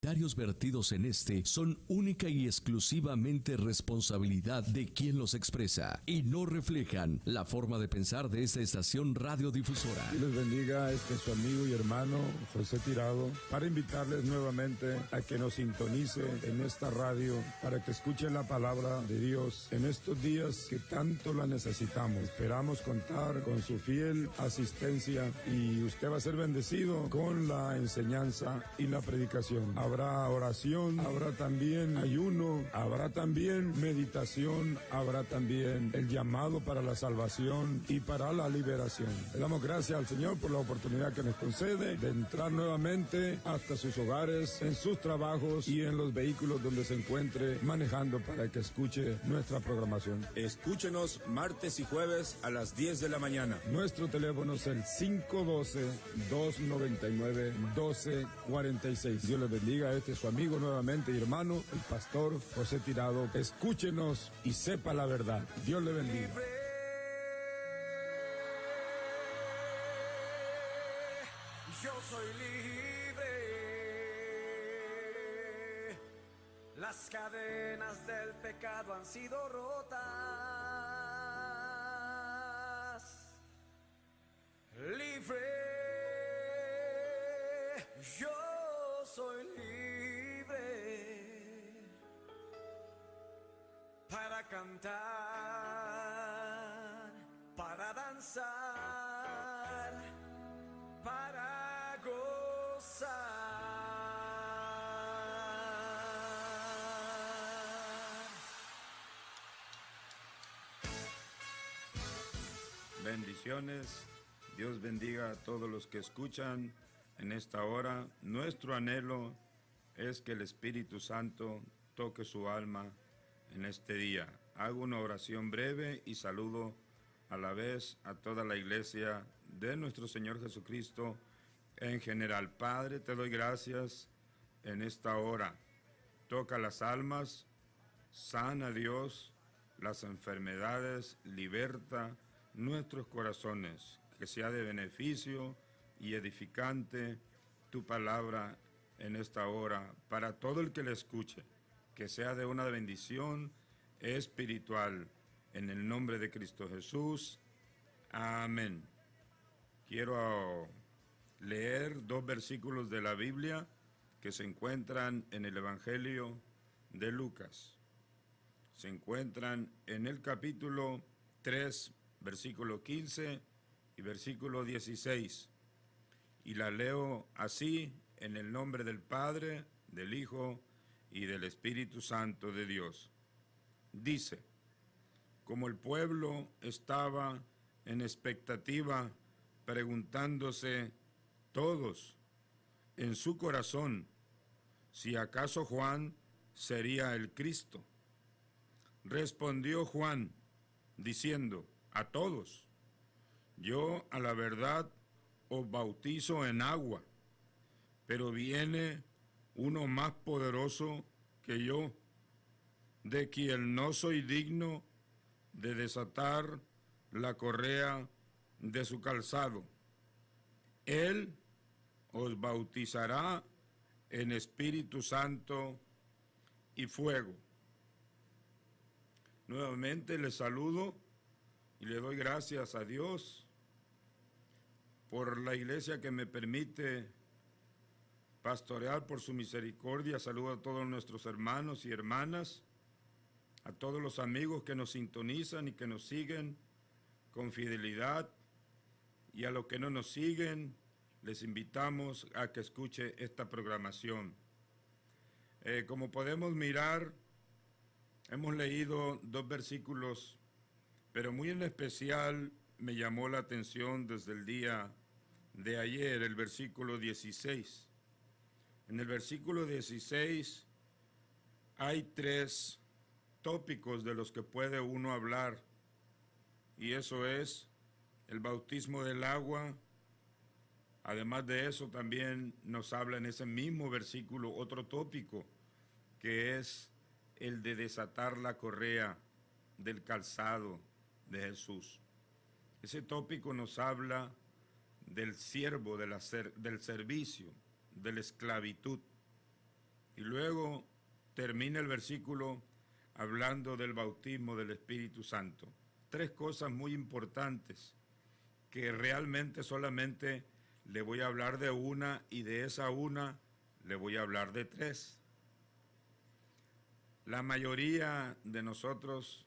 comentarios vertidos en este son única y exclusivamente responsabilidad de quien los expresa y no reflejan la forma de pensar de esta estación radiodifusora. Dios les bendiga, su amigo y hermano José Tirado, para invitarles nuevamente a que nos sintonice en esta radio, para que escuchen la palabra de Dios en estos días que tanto la necesitamos. Esperamos contar con su fiel asistencia y usted va a ser bendecido con la enseñanza y la predicación. Habrá oración, habrá también ayuno, habrá también meditación, habrá también el llamado para la salvación y para la liberación. Le damos gracias al Señor por la oportunidad que nos concede de entrar nuevamente hasta sus hogares, en sus trabajos y en los vehículos donde se encuentre manejando, para que escuche nuestra programación. Escúchenos martes y jueves a las 10 de la mañana. Nuestro teléfono es el 512-299-1246. Dios les bendiga. Este es su amigo nuevamente y hermano, el pastor José Tirado. Escúchenos y sepa la verdad. Dios le bendiga. Yo soy libre. Las cadenas del pecado han sido rotas. Libre. Yo soy libre para cantar, para danzar, para gozar. Bendiciones. Dios bendiga a todos los que escuchan en esta hora. Nuestro anhelo es que el Espíritu Santo toque su alma en este día. Hago una oración breve y saludo a la vez a toda la iglesia de nuestro Señor Jesucristo en general. Padre, te doy gracias en esta hora. Toca las almas, sana Dios las enfermedades, liberta nuestros corazones, que sea de beneficio y edificante tu palabra en esta hora para todo el que la escuche, que sea de una bendición espiritual, en el nombre de Cristo Jesús. Amén. Quiero leer 2 versículos de la Biblia que se encuentran en el Evangelio de Lucas. Se encuentran en el capítulo 3, versículo 15 y versículo 16. Y la leo así, en el nombre del Padre, del Hijo y del Espíritu Santo de Dios. Dice: como el pueblo estaba en expectativa, preguntándose todos en su corazón si acaso Juan sería el Cristo, respondió Juan diciendo a todos: yo a la verdad os bautizo en agua, pero viene uno más poderoso que yo, de quien no soy digno de desatar la correa de su calzado. Él os bautizará en Espíritu Santo y fuego. Nuevamente les saludo y le doy gracias a Dios por la iglesia que me permite pastorear, por su misericordia. Saludo a todos nuestros hermanos y hermanas, a todos los amigos que nos sintonizan y que nos siguen con fidelidad, y a los que no nos siguen, les invitamos a que escuche esta programación. Como podemos mirar, hemos leído 2 versículos, pero muy en especial me llamó la atención desde el día de ayer, el versículo 16. En el versículo 16 hay 3 tópicos de los que puede uno hablar, y eso es el bautismo del agua. Además de eso, también nos habla en ese mismo versículo otro tópico, que es el de desatar la correa del calzado de Jesús. Ese tópico nos habla del siervo, del servicio, de la esclavitud. Y luego termina el versículo hablando del bautismo del Espíritu Santo. 3 cosas muy importantes que realmente solamente le voy a hablar de una, y de esa una le voy a hablar de 3. La mayoría de nosotros,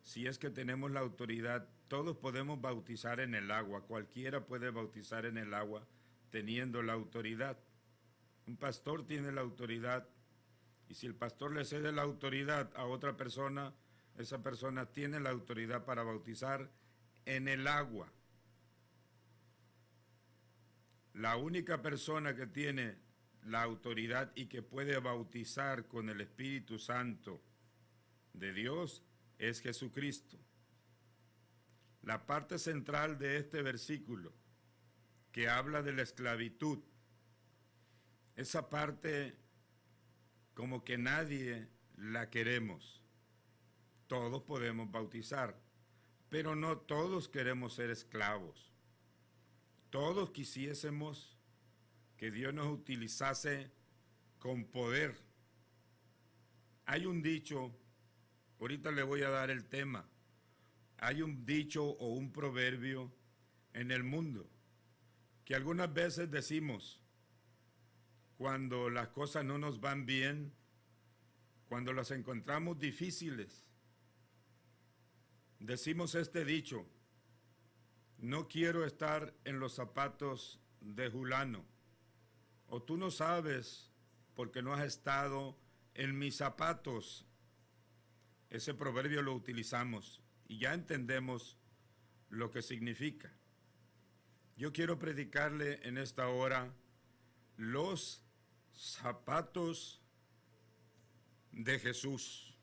si es que tenemos la autoridad, todos podemos bautizar en el agua. Cualquiera puede bautizar en el agua teniendo la autoridad. Un pastor tiene la autoridad, y si el pastor le cede la autoridad a otra persona, esa persona tiene la autoridad para bautizar en el agua. La única persona que tiene la autoridad y que puede bautizar con el Espíritu Santo de Dios es Jesucristo. La parte central de este versículo, que habla de la esclavitud, esa parte como que nadie la queremos. Todos podemos bautizar, pero no todos queremos ser esclavos. Todos quisiésemos que Dios nos utilizase con poder. Hay un dicho, ahorita le voy a dar el tema, hay un dicho o un proverbio en el mundo que algunas veces decimos cuando las cosas no nos van bien, cuando las encontramos difíciles. Decimos este dicho: no quiero estar en los zapatos de Julano, o tú no sabes porque no has estado en mis zapatos. Ese proverbio lo utilizamos y ya entendemos lo que significa. Yo quiero predicarle en esta hora los zapatos de Jesús.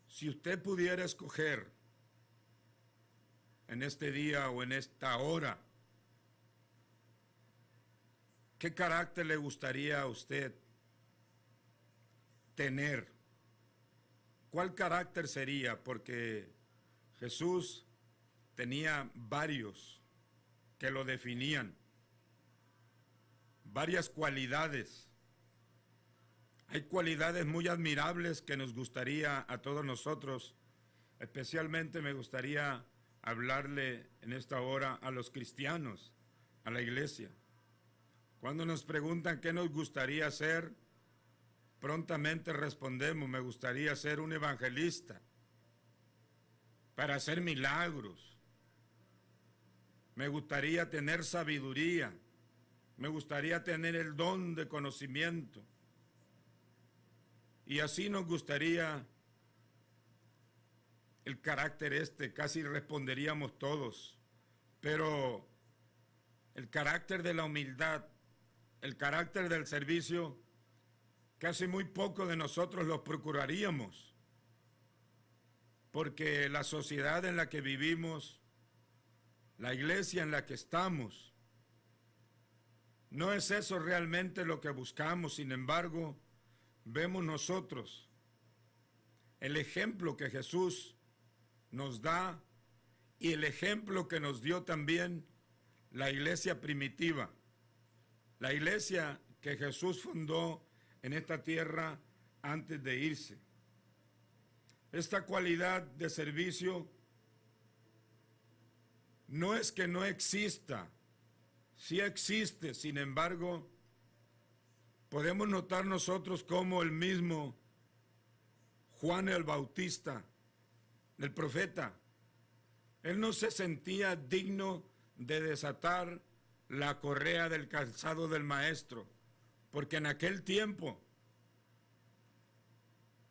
Si usted pudiera escoger en este día o en esta hora, ¿qué carácter le gustaría a usted tener? ¿Cuál carácter sería? Porque Jesús tenía varios que lo definían, varias cualidades. Hay cualidades muy admirables que nos gustaría a todos nosotros, especialmente me gustaría hablarle en esta hora a los cristianos, a la iglesia. Cuando nos preguntan qué nos gustaría ser, prontamente respondemos: me gustaría ser un evangelista para hacer milagros. Me gustaría tener sabiduría. Me gustaría tener el don de conocimiento. Y así nos gustaría el carácter casi responderíamos todos. Pero el carácter de la humildad, el carácter del servicio, casi muy poco de nosotros los procuraríamos. Porque la sociedad en la que vivimos, la iglesia en la que estamos, no es eso realmente lo que buscamos. Sin embargo, vemos nosotros el ejemplo que Jesús nos da y el ejemplo que nos dio también la iglesia primitiva, la iglesia que Jesús fundó en esta tierra antes de irse. Esta cualidad de servicio no es que no exista, sí existe. Sin embargo, podemos notar nosotros cómo el mismo Juan el Bautista, el profeta, él no se sentía digno de desatar la correa del calzado del maestro, porque en aquel tiempo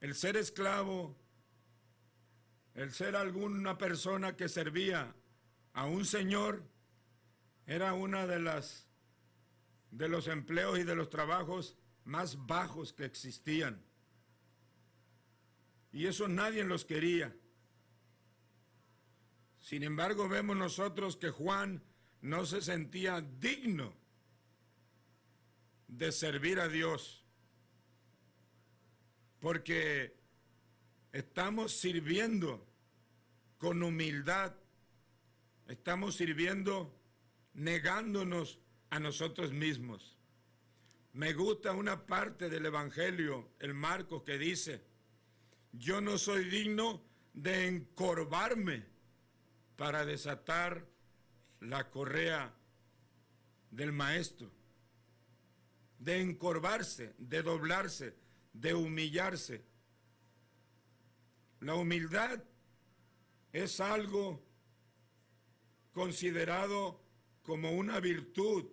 el ser esclavo, el ser alguna persona que servía a un señor, era una de los empleos y de los trabajos más bajos que existían. Y eso nadie los quería. Sin embargo, vemos nosotros que Juan no se sentía digno de servir a Dios, porque estamos sirviendo con humildad, estamos sirviendo negándonos a nosotros mismos. Me gusta una parte del Evangelio, el Marcos, que dice: yo no soy digno de encorvarme para desatar la correa del maestro. De encorvarse, de doblarse, de humillarse. La humildad es algo considerado como una virtud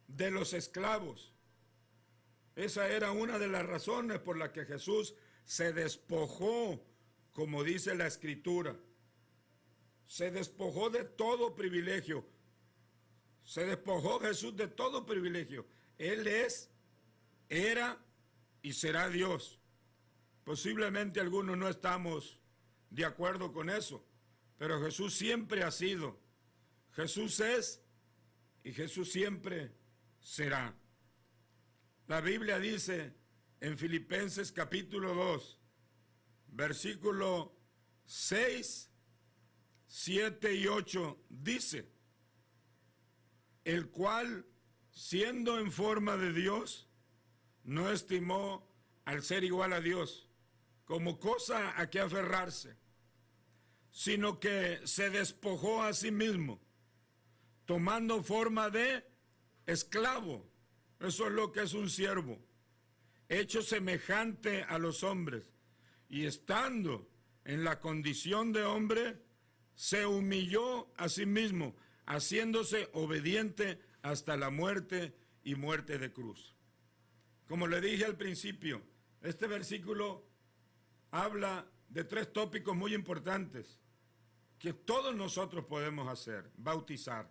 de los esclavos. Esa era una de las razones por las que Jesús se despojó, como dice la Escritura. Se despojó de todo privilegio. Se despojó Jesús de todo privilegio. Él es, era y será Dios. Posiblemente algunos no estamos de acuerdo con eso, pero Jesús siempre ha sido. Jesús es y Jesús siempre será. La Biblia dice en Filipenses capítulo 2, versículo 6, 7 y 8, dice: el cual, siendo en forma de Dios, no estimó al ser igual a Dios como cosa a que aferrarse, sino que se despojó a sí mismo, tomando forma de esclavo. Eso es lo que es un siervo, hecho semejante a los hombres, y estando en la condición de hombre, se humilló a sí mismo, haciéndose obediente hasta la muerte y muerte de cruz. Como le dije al principio, este versículo habla de tres tópicos muy importantes que todos nosotros podemos hacer: bautizar,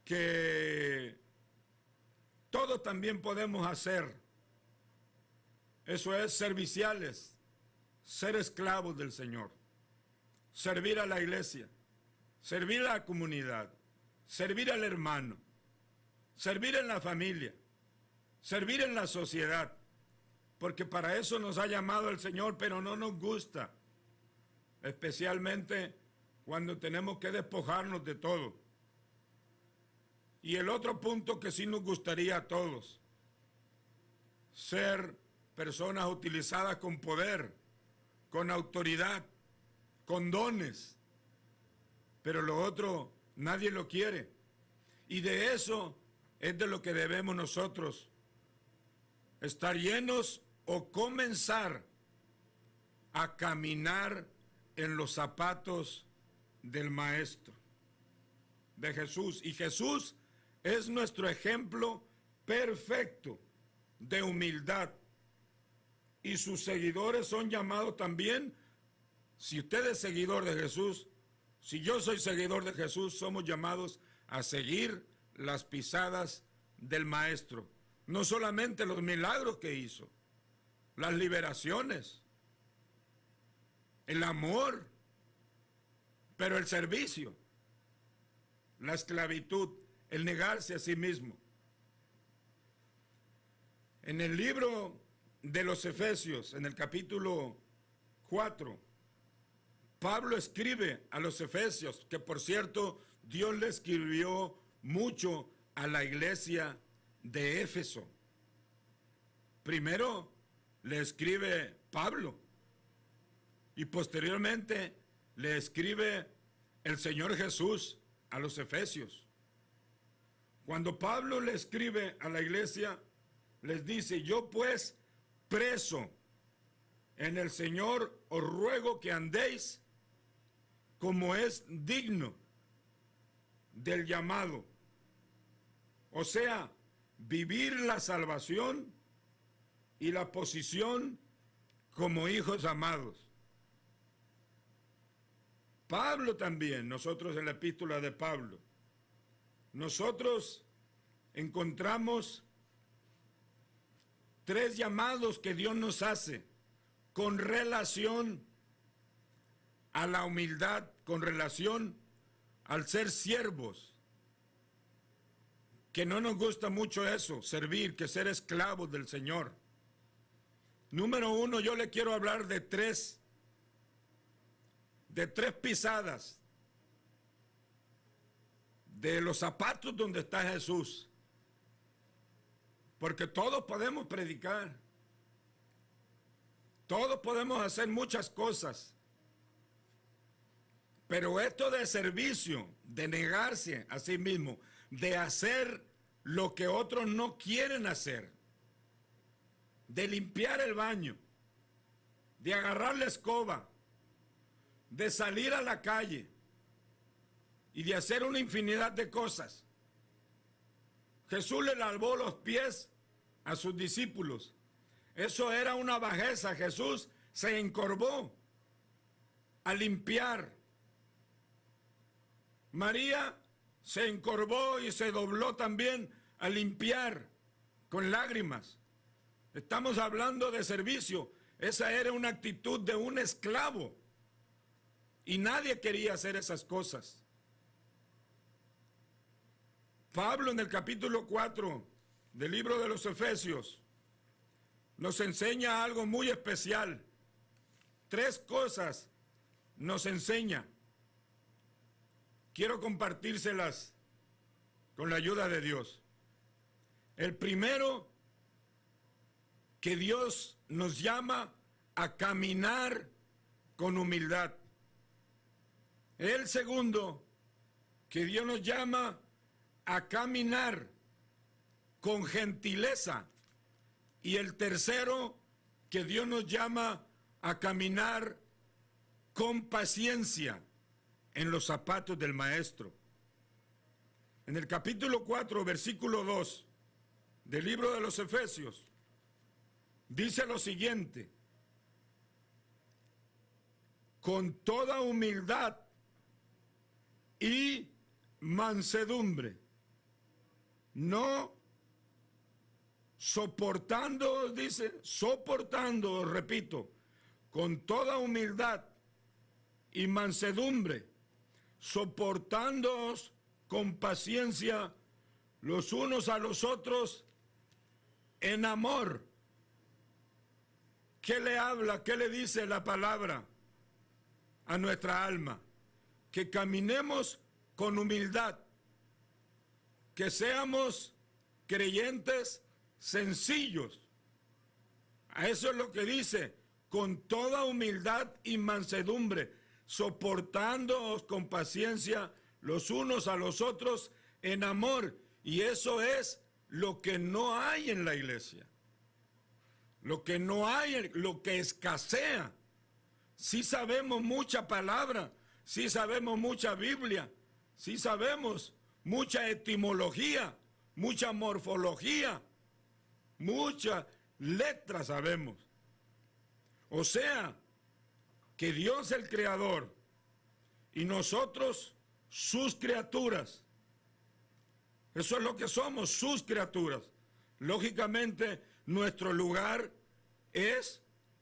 que todos también podemos hacer, eso es serviciales, ser esclavos del Señor, servir a la iglesia, servir a la comunidad, servir al hermano, servir en la familia, servir en la sociedad, porque para eso nos ha llamado el Señor, pero no nos gusta, especialmente cuando tenemos que despojarnos de todo. Y el otro punto que sí nos gustaría a todos: ser personas utilizadas con poder, con autoridad, con dones. Pero lo otro nadie lo quiere. Y de eso es de lo que debemos nosotros estar llenos, o comenzar a caminar en los zapatos del Maestro, de Jesús. Y Jesús es nuestro ejemplo perfecto de humildad. Y sus seguidores son llamados también. Si usted es seguidor de Jesús, si yo soy seguidor de Jesús, somos llamados a seguir las pisadas del Maestro. No solamente los milagros que hizo, las liberaciones, el amor, pero el servicio, la esclavitud, el negarse a sí mismo. En el libro de los Efesios, en el capítulo 4, Pablo escribe a los Efesios, que por cierto Dios le escribió mucho a la iglesia de Éfeso. Primero le escribe Pablo y posteriormente le escribe el Señor Jesús a los Efesios. Cuando Pablo le escribe a la iglesia, les dice: yo pues, preso en el Señor, os ruego que andéis como es digno del llamado. O sea, vivir la salvación y la posición como hijos amados. Pablo también, nosotros en la epístola de Pablo, nosotros encontramos tres llamados que Dios nos hace con relación a la humildad, con relación al ser siervos, que no nos gusta mucho eso, servir, que ser esclavos del Señor. Número uno, yo le quiero hablar de tres pisadas de los zapatos donde está Jesús. Porque todos podemos predicar. Todos podemos hacer muchas cosas. Pero esto de servicio, de negarse a sí mismo, de hacer lo que otros no quieren hacer, de limpiar el baño, de agarrar la escoba, de salir a la calle y de hacer una infinidad de cosas. Jesús le lavó los pies a sus discípulos. Eso era una bajeza. Jesús se encorvó a limpiar. María se encorvó y se dobló también a limpiar con lágrimas. Estamos hablando de servicio. Esa era una actitud de un esclavo. Y nadie quería hacer esas cosas. Pablo en el capítulo 4 del libro de los Efesios nos enseña algo muy especial. 3 cosas nos enseña. Quiero compartírselas con la ayuda de Dios. El primero, que Dios nos llama a caminar con humildad. El segundo, que Dios nos llama a caminar con gentileza. Y el tercero, que Dios nos llama a caminar con paciencia en los zapatos del Maestro. En el capítulo 4, versículo 2 del libro de los Efesios, dice lo siguiente: con toda humildad y mansedumbre, no soportando, dice, soportando, repito, con toda humildad y mansedumbre, soportándoos con paciencia los unos a los otros en amor. ¿Qué le habla? ¿Qué le dice la palabra a nuestra alma? Que caminemos con humildad, que seamos creyentes sencillos. A eso es lo que dice, con toda humildad y mansedumbre, soportándoos con paciencia los unos a los otros en amor. Y eso es lo que no hay en la iglesia. Lo que no hay, lo que escasea. Sí sabemos mucha palabra, sí sabemos mucha Biblia, sí sabemos mucha etimología, mucha morfología, muchas letras sabemos. O sea, que Dios el Creador y nosotros sus criaturas, eso es lo que somos, sus criaturas. Lógicamente, nuestro lugar es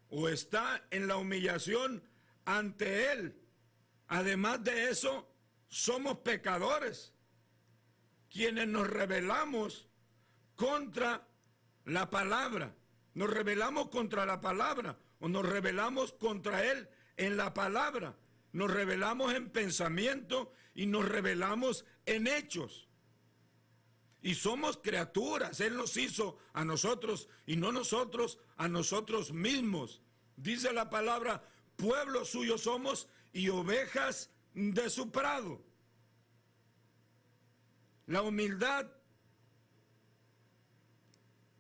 o está en la humillación ante Él. Además de eso, somos pecadores, quienes nos rebelamos contra la palabra. Nos rebelamos contra la palabra o nos rebelamos contra Él en la palabra. Nos rebelamos en pensamiento y nos rebelamos en hechos. Y somos criaturas. Él nos hizo a nosotros y no nosotros a nosotros mismos. Dice la palabra, pueblo suyo somos y ovejas de su prado. La humildad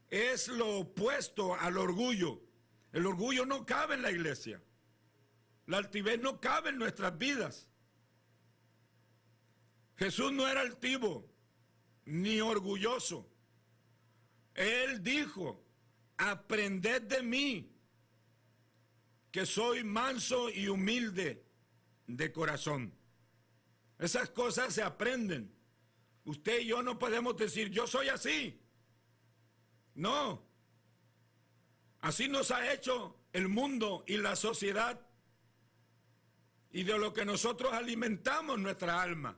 es lo opuesto al orgullo. El orgullo no cabe en la iglesia. La altivez no cabe en nuestras vidas. Jesús no era altivo ni orgulloso. Él dijo, aprended de mí, que soy manso y humilde de corazón. Esas cosas se aprenden. Usted y yo no podemos decir, yo soy así. No. Así nos ha hecho el mundo y la sociedad, y de lo que nosotros alimentamos nuestra alma.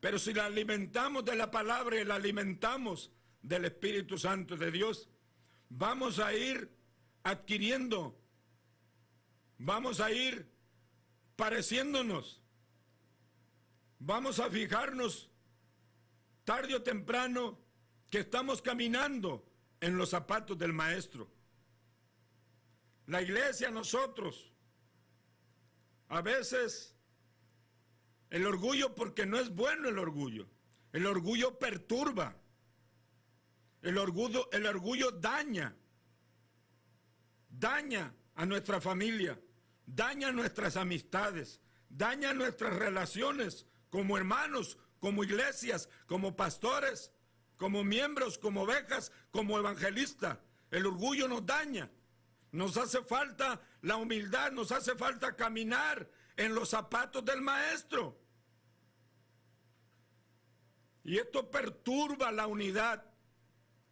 Pero si la alimentamos de la palabra y la alimentamos del Espíritu Santo de Dios, vamos a ir adquiriendo, vamos a ir pareciéndonos, vamos a fijarnos tarde o temprano que estamos caminando en los zapatos del Maestro. La iglesia, nosotros, a veces el orgullo, porque no es bueno el orgullo perturba, el orgullo daña a nuestra familia, daña nuestras amistades, daña nuestras relaciones como hermanos, como iglesias, como pastores, como miembros, como ovejas, como evangelistas. El orgullo nos daña. Nos hace falta la humildad, nos hace falta caminar en los zapatos del Maestro. Y esto perturba la unidad,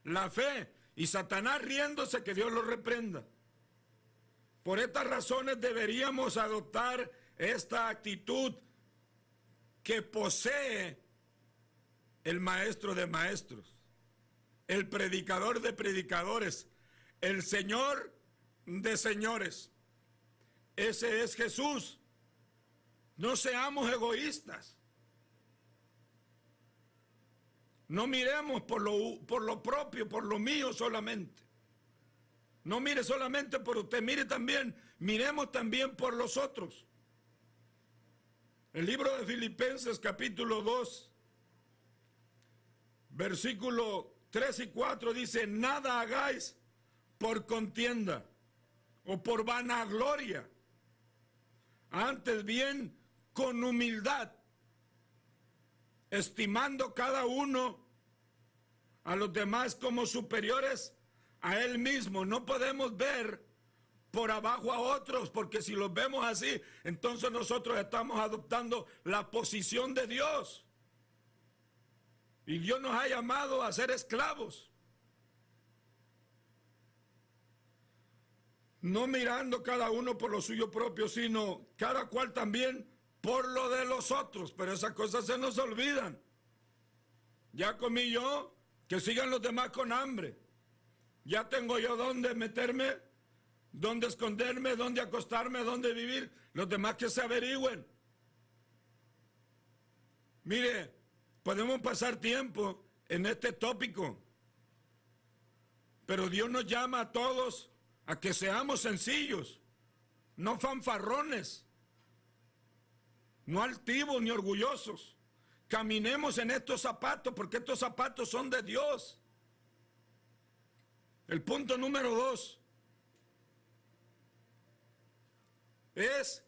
la fe, y Satanás riéndose, que Dios lo reprenda. Por estas razones deberíamos adoptar esta actitud que posee el Maestro de maestros, el predicador de predicadores, el Señor de señores. Ese es Jesús. No seamos egoístas. No miremos por lo propio, por lo mío solamente. No mire solamente por usted, miremos también por los otros. El libro de Filipenses capítulo 2, versículo 3 y 4 dice: nada hagáis por contienda o por vanagloria, antes bien con humildad, estimando cada uno a los demás como superiores a él mismo. No podemos ver por abajo a otros, porque si los vemos así, entonces nosotros estamos adoptando la posición de Dios. Y Dios nos ha llamado a ser esclavos. No mirando cada uno por lo suyo propio, sino cada cual también por lo de los otros. Pero esas cosas se nos olvidan. Ya comí yo, que sigan los demás con hambre. Ya tengo yo dónde meterme, dónde esconderme, dónde acostarme, dónde vivir. Los demás que se averigüen. Mire, podemos pasar tiempo en este tópico, pero Dios nos llama a todos a que seamos sencillos, no fanfarrones, no altivos ni orgullosos. Caminemos en estos zapatos, porque estos zapatos son de Dios. El punto número 2 es: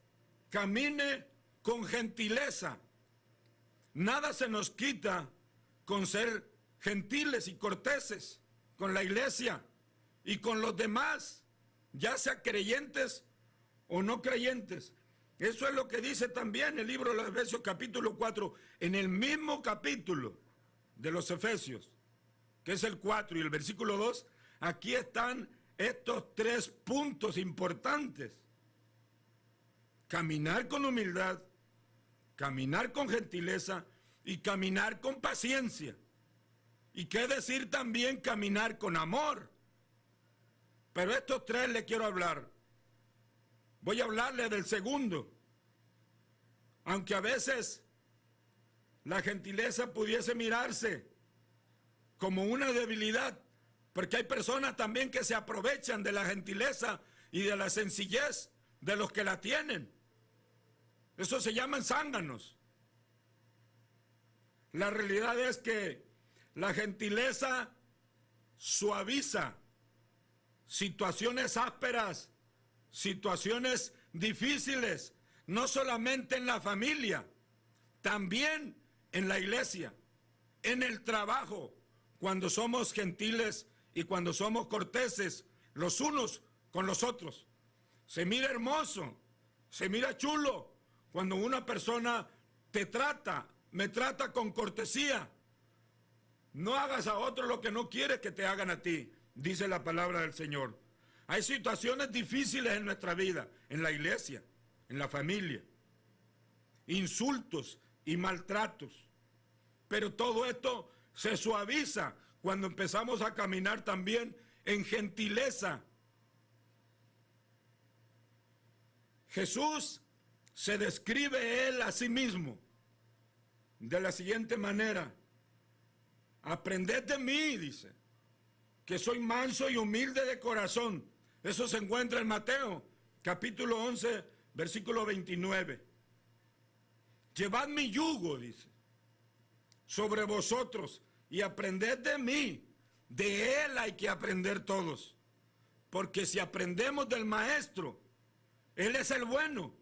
camine con gentileza. Nada se nos quita con ser gentiles y corteses con la iglesia y con los demás, ya sea creyentes o no creyentes. Eso es lo que dice también el libro de los Efesios capítulo 4, en el mismo capítulo de los Efesios, que es el 4 y el versículo 2, aquí están estos 3 puntos importantes: caminar con humildad, caminar con gentileza y caminar con paciencia. Y qué decir también caminar con amor. Pero estos 3 le quiero hablar. Voy a hablarle del segundo. Aunque a veces la gentileza pudiese mirarse como una debilidad, porque hay personas también que se aprovechan de la gentileza y de la sencillez de los que la tienen. Eso se llaman zánganos. La realidad es que la gentileza suaviza situaciones ásperas, situaciones difíciles, no solamente en la familia, también en la iglesia, en el trabajo, cuando somos gentiles y cuando somos corteses los unos con los otros. Se mira hermoso, se mira chulo cuando una persona me trata con cortesía. No hagas a otro lo que no quieres que te hagan a ti, dice la palabra del Señor. Hay situaciones difíciles en nuestra vida, en la iglesia, en la familia, insultos y maltratos. Pero todo esto se suaviza cuando empezamos a caminar también en gentileza. Jesús se describe él a sí mismo de la siguiente manera: Aprended de mí, dice, que soy manso y humilde de corazón. Eso se encuentra en Mateo, capítulo 11, versículo 29. Llevad mi yugo, dice, sobre vosotros y aprended de mí. De él hay que aprender todos. Porque si aprendemos del maestro, él es el bueno.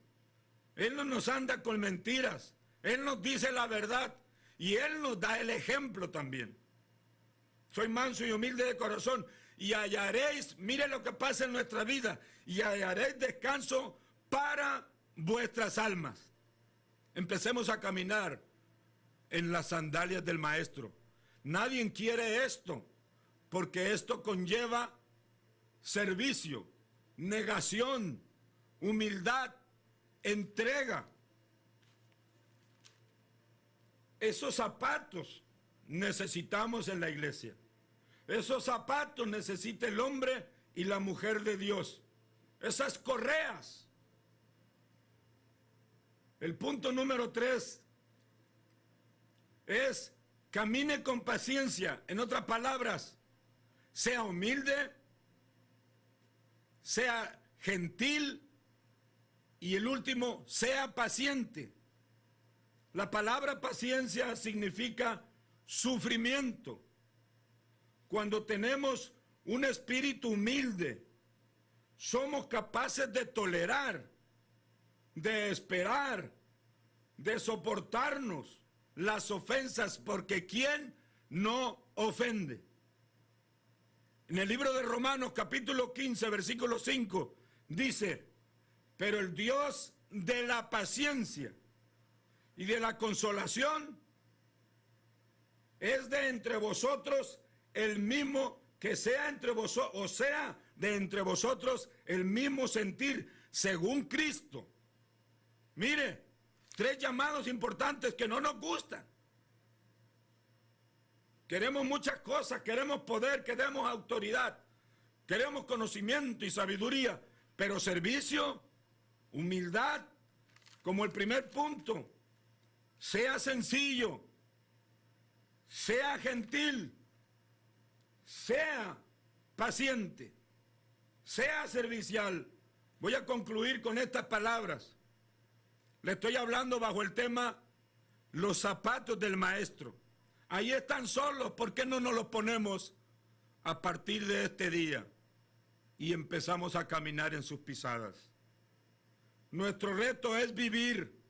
Él no nos anda con mentiras. Él nos dice la verdad. Y él nos da el ejemplo también. Soy manso y humilde de corazón. Y hallaréis, mire lo que pasa en nuestra vida. Y hallaréis descanso para vuestras almas. Empecemos a caminar en las sandalias del maestro. Nadie quiere esto. Porque esto conlleva servicio, negación, humildad, entrega. Esos zapatos necesitamos en la iglesia. Esos zapatos necesita el hombre y la mujer de Dios. Esas correas. El punto número 3 es camine con paciencia. En otras palabras, sea humilde, sea gentil y el último, sea paciente. La palabra paciencia significa sufrimiento. Cuando tenemos un espíritu humilde, somos capaces de tolerar, de esperar, de soportarnos las ofensas, porque ¿quién no ofende? En el libro de Romanos, capítulo 15, versículo 5, dice, pero el Dios de la paciencia y de la consolación es de entre vosotros el mismo, que sea entre vosotros, o sea, de entre vosotros el mismo sentir, según Cristo. Mire, 3 llamados importantes que no nos gustan. Queremos muchas cosas, queremos poder, queremos autoridad, queremos conocimiento y sabiduría, pero servicio, humildad, como el primer punto, sea sencillo, sea gentil, sea paciente, sea servicial. Voy a concluir con estas palabras. Le estoy hablando bajo el tema los zapatos del maestro. Ahí están solos, ¿por qué no nos los ponemos a partir de este día? Y empezamos a caminar en sus pisadas. Nuestro reto es vivir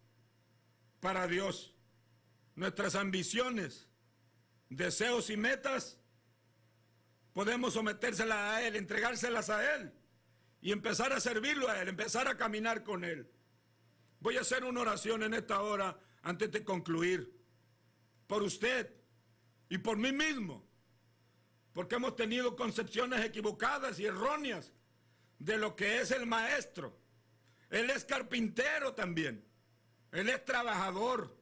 para Dios. Nuestras ambiciones, deseos y metas, podemos sometérselas a Él, entregárselas a Él y empezar a servirlo a Él, empezar a caminar con Él. Voy a hacer una oración en esta hora antes de concluir. Por usted y por mí mismo. Porque hemos tenido concepciones equivocadas y erróneas de lo que es el maestro. Él es carpintero también. Él es trabajador.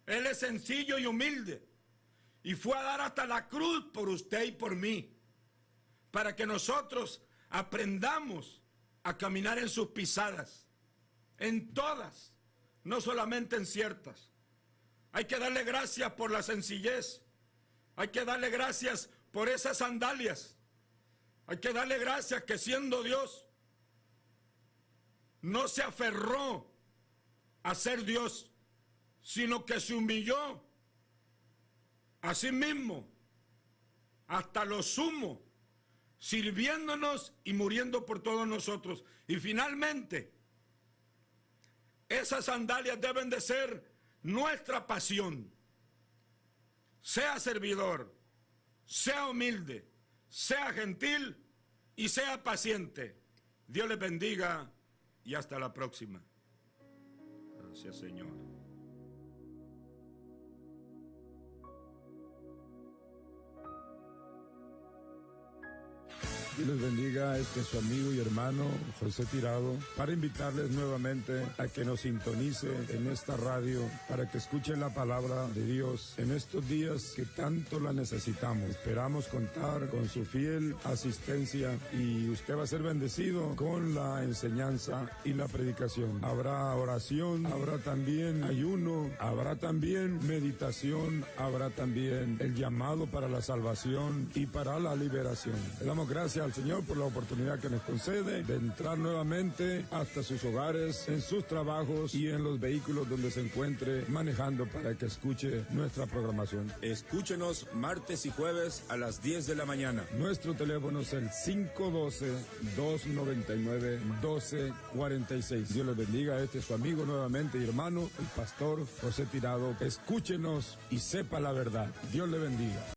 Él es sencillo y humilde. Y fue a dar hasta la cruz por usted y por mí. Para que nosotros aprendamos a caminar en sus pisadas. En todas. No solamente en ciertas. Hay que darle gracias por la sencillez. Hay que darle gracias por esas sandalias. Hay que darle gracias que siendo Dios, no se aferró a ser Dios, sino que se humilló a sí mismo hasta lo sumo, sirviéndonos y muriendo por todos nosotros. Y finalmente, esas sandalias deben de ser nuestra pasión. Sea servidor, sea humilde, sea gentil y sea paciente. Dios les bendiga y hasta la próxima. Gracias, Señor. Dios les bendiga, su amigo y hermano José Tirado, para invitarles nuevamente a que nos sintonice en esta radio, para que escuchen la palabra de Dios en estos días que tanto la necesitamos. Esperamos contar con su fiel asistencia y usted va a ser bendecido con la enseñanza y la predicación. Habrá oración, habrá también ayuno, habrá también meditación, habrá también el llamado para la salvación y para la liberación. Le damos gracias al Señor por la oportunidad que nos concede de entrar nuevamente hasta sus hogares, en sus trabajos y en los vehículos donde se encuentre manejando, para que escuche nuestra programación. Escúchenos martes y jueves a las 10 de la mañana. Nuestro teléfono es el 512-299-1246. Dios les bendiga. Este es su amigo nuevamente y hermano, el pastor José Tirado. Escúchenos y sepa la verdad. Dios le bendiga.